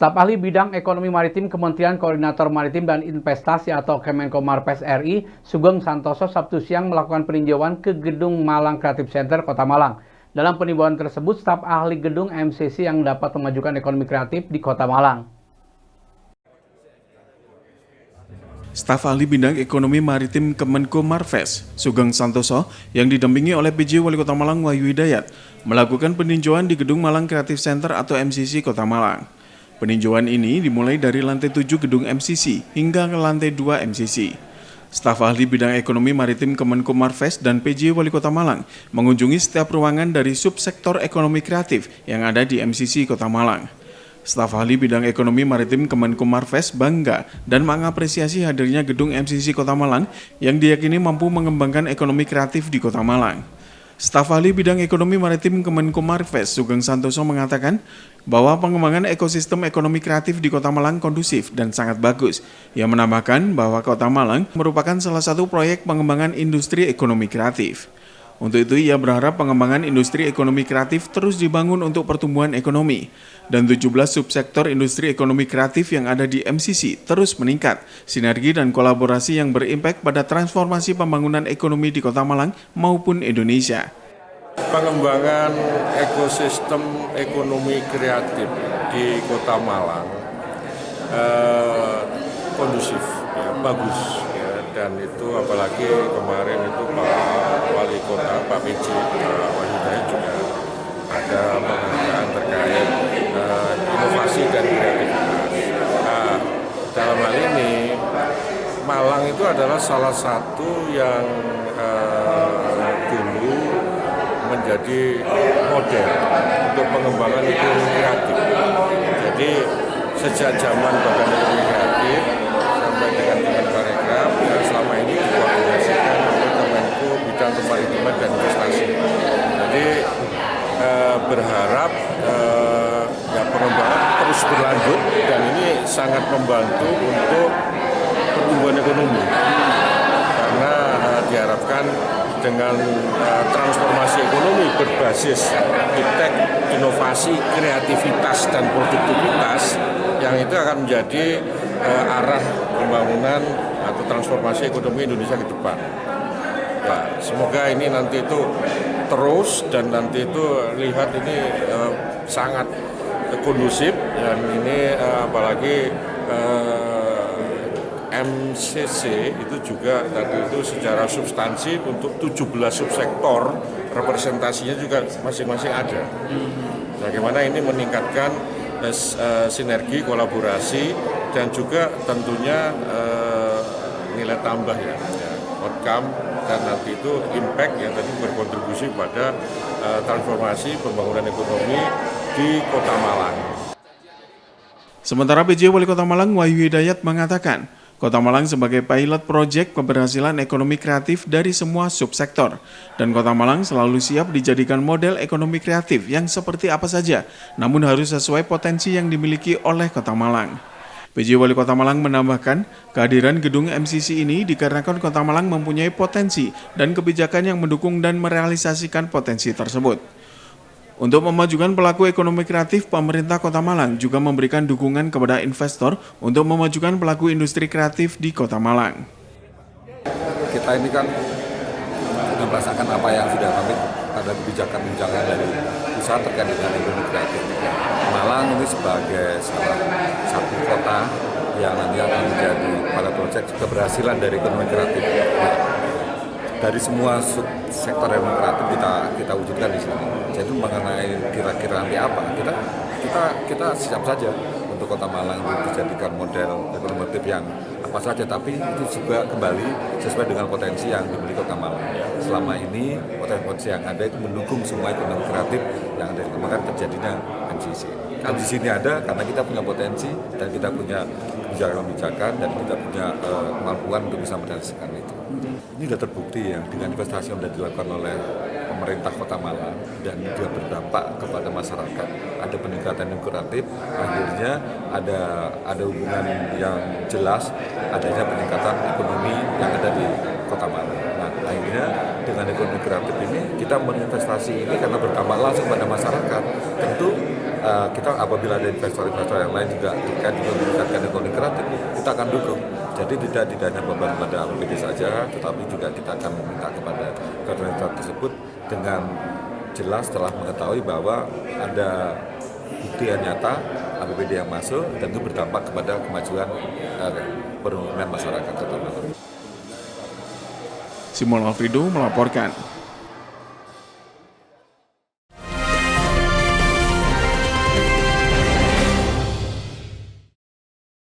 Staf ahli bidang ekonomi maritim Kementerian Koordinator Maritim dan Investasi atau Kemenko Marves RI, Sugeng Santoso, Sabtu siang melakukan peninjauan ke Gedung Malang Creative Center, Kota Malang. Dalam peninjauan tersebut, staf ahli gedung MCC yang dapat memajukan ekonomi kreatif di Kota Malang. Staf ahli bidang ekonomi maritim Kemenko Marves, Sugeng Santoso, yang didampingi oleh PJ Wali Kota Malang Wahyu Hidayat, melakukan peninjauan di Gedung Malang Creative Center atau MCC Kota Malang. Peninjauan ini dimulai dari lantai 7 gedung MCC hingga ke lantai 2 MCC. Staf ahli bidang ekonomi maritim Kemenko Marves dan PJ Wali Kota Malang mengunjungi setiap ruangan dari subsektor ekonomi kreatif yang ada di MCC Kota Malang. Staf ahli bidang ekonomi maritim Kemenko Marves bangga dan mengapresiasi hadirnya gedung MCC Kota Malang yang diyakini mampu mengembangkan ekonomi kreatif di Kota Malang. Staf ahli bidang ekonomi maritim Kemenko Marves, Sugeng Santoso, mengatakan bahwa pengembangan ekosistem ekonomi kreatif di Kota Malang kondusif dan sangat bagus. Ia menambahkan bahwa Kota Malang merupakan salah satu proyek pengembangan industri ekonomi kreatif. Untuk itu, ia berharap pengembangan industri ekonomi kreatif terus dibangun untuk pertumbuhan ekonomi. Dan 17 subsektor industri ekonomi kreatif yang ada di MCC terus meningkat, sinergi dan kolaborasi yang berimpak pada transformasi pembangunan ekonomi di Kota Malang maupun Indonesia. Pengembangan ekosistem ekonomi kreatif di Kota Malang kondusif, ya, bagus. Dan itu apalagi kemarin itu Pak Wali Kota, Pak PJ, Wahyu Hidayat juga ada penghargaan terkait inovasi dan kreativitas. Nah, dalam hal ini Malang itu adalah salah satu yang dulu menjadi model untuk pengembangan ekonomi kreatif. Jadi sejak zaman Badan Ekonomi Kreatif sampai dengan Kemenparekraf, selama ini dikoordinasikan oleh Kemenko Bidang Kemaritiman dan Investasi. Jadi berharap ya pengembangan terus berlanjut dan ini sangat membantu untuk pertumbuhan ekonomi karena diharapkan dengan transformasi ekonomi berbasis iptek, inovasi, kreativitas dan produktivitas yang itu akan menjadi arah pembangunan atau transformasi ekonomi Indonesia ke depan. Ya, semoga ini nanti itu terus dan nanti itu lihat ini sangat kondusif dan ini apalagi MCC itu juga tadi itu secara substansi untuk 17 subsektor representasinya juga masing-masing ada. Bagaimana ini meningkatkan sinergi, kolaborasi dan juga tentunya nilai tambah ya, outcome dan nanti itu impact yang tadi berkontribusi pada transformasi pembangunan ekonomi di Kota Malang. Sementara PJ Wali Kota Malang Wahyu Hidayat mengatakan, Kota Malang sebagai pilot proyek keberhasilan ekonomi kreatif dari semua subsektor. Dan Kota Malang selalu siap dijadikan model ekonomi kreatif yang seperti apa saja, namun harus sesuai potensi yang dimiliki oleh Kota Malang. PJ Wali Kota Malang menambahkan, kehadiran gedung MCC ini dikarenakan Kota Malang mempunyai potensi dan kebijakan yang mendukung dan merealisasikan potensi tersebut. Untuk memajukan pelaku ekonomi kreatif, pemerintah Kota Malang juga memberikan dukungan kepada investor untuk memajukan pelaku industri kreatif di Kota Malang. Kita ini kan sudah merasakan apa yang sudah kami ada kebijakan-kebijakan dari pusat terkait dengan ekonomi kreatif. Malang ini sebagai salah satu kota yang nanti akan menjadi pada proyek keberhasilan dari ekonomi kreatif. Dari semua sektor ekonomi kreatif kita wujudkan di sini. Jadi mengenai kira-kira nanti apa, kita siap saja untuk Kota Malang dijadikan model ekonomi kreatif yang apa saja, tapi itu juga kembali sesuai dengan potensi yang dimiliki Kota Malang. Selama ini potensi yang ada itu mendukung semua ekonomi kreatif yang ada, maka terjadinya MCC. MCC ini ada karena kita punya potensi dan kita punya kebijakan dan kita punya kemampuan untuk bisa merealisasikan itu. Ini sudah terbukti ya dengan investasi yang sudah dilakukan oleh pemerintah Kota Malang dan juga berdampak kepada masyarakat. Ada peningkatan yang kreatif, akhirnya ada hubungan yang jelas, adanya peningkatan ekonomi yang ada di Kota Malang. Nah, akhirnya dengan ekonomi kreatif ini kita berinvestasi ini karena berdampak langsung pada masyarakat. Tentu kita apabila ada investor-investor yang lain juga terkait dengan meningkatkan ekonomi kreatif, kita akan dukung. Jadi tidak hanya beban pada APBD saja, tetapi juga kita akan meminta kepada koordinator tersebut dengan jelas setelah mengetahui bahwa ada bukti yang nyata APBD yang masuk dan itu berdampak kepada kemajuan perekonomian masyarakat Kota Malang. Simon Alfredo melaporkan.